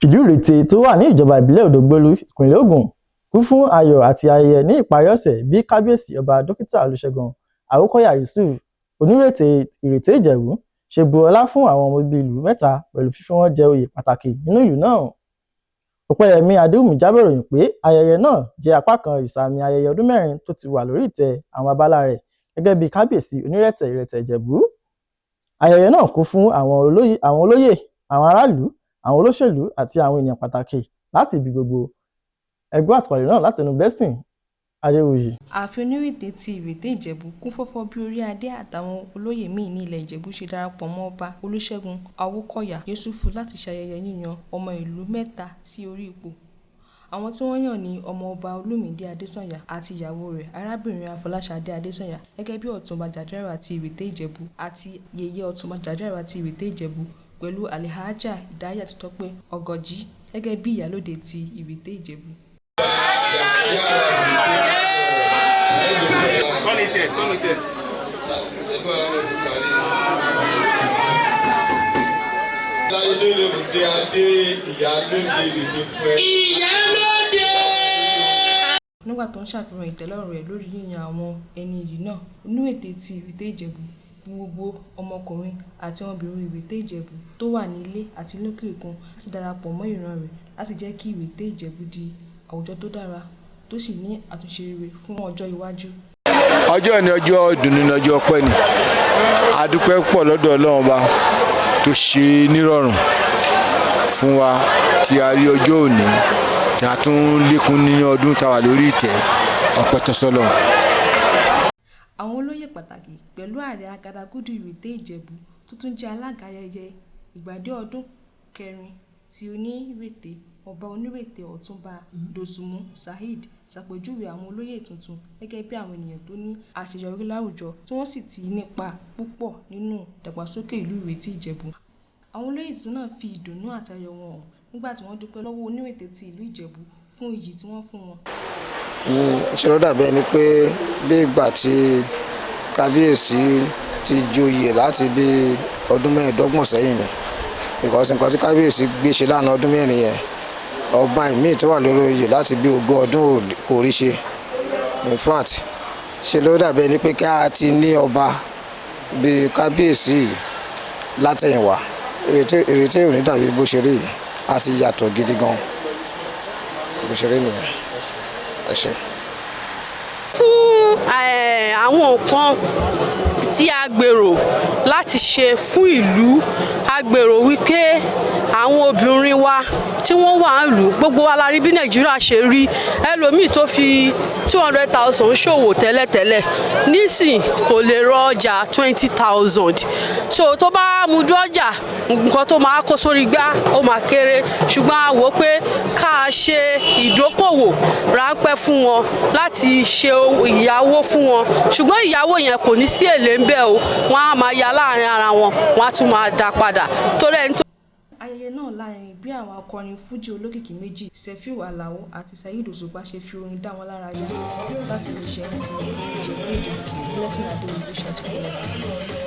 Ìlú Ìrèté tó wà ní ìjọba ìbílẹ̀ Odògbolu, ìpínlẹ̀ Ògùn kún fún ayọ̀ àti ayẹyẹ ní ìparí ọ̀sẹ̀ bí Kábíyèsí Ọba Dókítà Olúṣẹ́gun Àwòkọ́yà Yusuf Onírèté Ìrèté Ìjẹ̀bú ṣe bu ọlá fún àwọn ọmọ bíbí ìlú mẹ́ta pẹ̀lú fífi wọ́n jẹ oyè pàtàkì nínú ìlú náà. Ọpẹ́yẹmí Adéwùmí jábọ̀ ròyìn pé ayẹyẹ náà jẹ́ apá kan ìsàmì ayẹyẹ ọdún mẹ́rin tó ti wà lórí ìtẹ́ àwọn baba rẹ̀ gẹ́gẹ́ bí Kábíyèsí Onírèté Ìrèté Ìjẹ̀bú. Ayẹyẹ náà kún fún àwọn olóyè, àwọn aráàlú, àwọn olóṣèlú àti àwọn ènìyàn pàtàkì láti ibi gbogbo. Ẹgbẹ́ àtìpàdé náà látẹnu Blessing Adéwuyì. Ààfin Onírèté ti Ìrèté Ìjẹ̀bú kún fọ́fọ́ bí orí adé àtàwọn olóyè míì ní ilẹ̀ Ìjẹ̀bú ṣe darapọ̀ mọ́ Ọba Olúṣẹ́gun Àwòkọ́yà Yusuf láti ṣayẹyẹ yíyan ọmọ ìlú mẹ́ta sí orí ipò. Àwọn tí wọ́n yàn ní ọmọ ọba Olúmídé Adésànyà àti ìyàwó rẹ̀ arábìnrin Afọláṣadé Adésànyà gẹ́gẹ́ bí Ọ̀túnba Jàdẹ́rà ti Ìrèté Ìjẹ̀bú àti yèyé Ọ̀túnba Jàdẹ́rà ti Ìrèté Ìjẹ̀bú pẹ̀lú Alhaja Idayat Tọ́pẹ́ Ọ̀gọ̀jí gẹ́gẹ́ bí ìyálóde ti Ìrèté Ìjẹ̀bú. Nígbà tó ń ṣàfihàn ìtẹ́lọ́rùn rẹ̀ lórí yíyan àwọn ẹni iyì náà, Onírèté ti Ìrèté Ìjẹ̀bú gbogbo ọmọkùnrin àti ọmọbìnrin Ìrèté Ìjẹ̀bú tó wà ní ilé àti lókè òkun láti darapọ̀ mọ́ ìran rẹ̀ láti jẹ́ kí Ìrèté Ìjẹ̀bú di àwùjọ tó dára tó sì ní àtúnṣe rere fún ọjọ́ iwájú. Ọjọ́ ni ọjọ́ ìdùnnú ní ọjọ́ ọpẹ́ ni. A dúpẹ́ pọ̀ lọ́dọ̀ Ọlọ́run Ọba tó ṣe nírọ̀rùn fún wa tí a rí ọjọ́ òní tí a tún lékún nínú ọdún tá a wà lórí ìtẹ́ ọpẹ́ tó s'Ọlọ́run. Àwọn olóyè pàtàkì pẹ̀lú ààrẹ Agadagudu Ìrèté Ìjẹ̀bú tó tún jẹ́ alága ayẹyẹ ìgbàdé ọdún kẹrin ti Onírèté Ọba Onírèté Ọ̀túnba Dòsùnmú Saheed ṣàpèjúwe àwọn olóyè tuntun gẹ́gẹ́ bí àwọn ènìyàn tó ní àṣeyọrí láwùjọ tí wọ́n sì ti nípa púpọ̀ nínú ìdàgbàsókè ìlú Ìrèté Ìjẹ̀bú. Àwọn olóyè tuntun náà fi ìdùnnú àtayọ̀ wọn hàn nígbà tí wọ́n dúpẹ́ lọ́wọ́ Onírèté ti ìlú Ìjẹ̀bú fún iyì tí wọ́n fún wọn. Ìṣòro dàbí ẹni pé bí ìgbà tí Kábíyèsí ti joyè láti bí ọdún mẹ́ẹ̀ẹ́dọ́gbọ̀n sẹ́yìn ni because nǹkan tí Kábíyèsí gbé ṣe lánàá ọdún mẹ́rin yẹn ọba ìmíì tó wà lórí oyè láti bí ogún ọdún kò rí ṣe. In fact ṣe ló dàbí ẹni pé ká ti ní ọba bí Kábíyèsí látẹ̀yìnwá Ìrèté òní dàbí bó ṣe rí àti yàtọ̀ gidi gan bó ṣe rí nìyẹn. Ẹ ṣé. Fún àwọn nǹkan tí a gbèrò láti ṣe fún ìlú, a gbèrò wípé àwọn obìnrin wa tí wọ́n wà ń lù gbogbo wa la rí bí Nàìjíríà ṣe rí ẹlòmíì tó fi 200,000 ṣòwò tẹ́lẹ̀tẹ́lẹ̀ nísìn kò lè rọ ọjà 20,000 so tó bá mú dọ́jà nǹkan tó máa kó sórí gbá ó máa kéré ṣùgbọ́n a wò pé ká ṣe ìdókòwò ráńpẹ́ fún wọn láti ṣe ìyàwó fún wọn ṣùgbọ́n ìyàwó yẹn kò ní sí èlé ń bẹ o wọ́n á máa ya láàrin ara wọn wọ́n á tún máa dá padà torí ẹni tó. Ayẹyẹ náà láàrin bí àwọn akọrin fújì olókìkí méjì Sefiu Alao àti Saheed Òṣùpá ṣe fi orin dá wọn lára yá láti lè ṣe ti Ìjẹ̀bú Òde. Blessing Adéwuyì ló ṣàtìlẹ́yìn.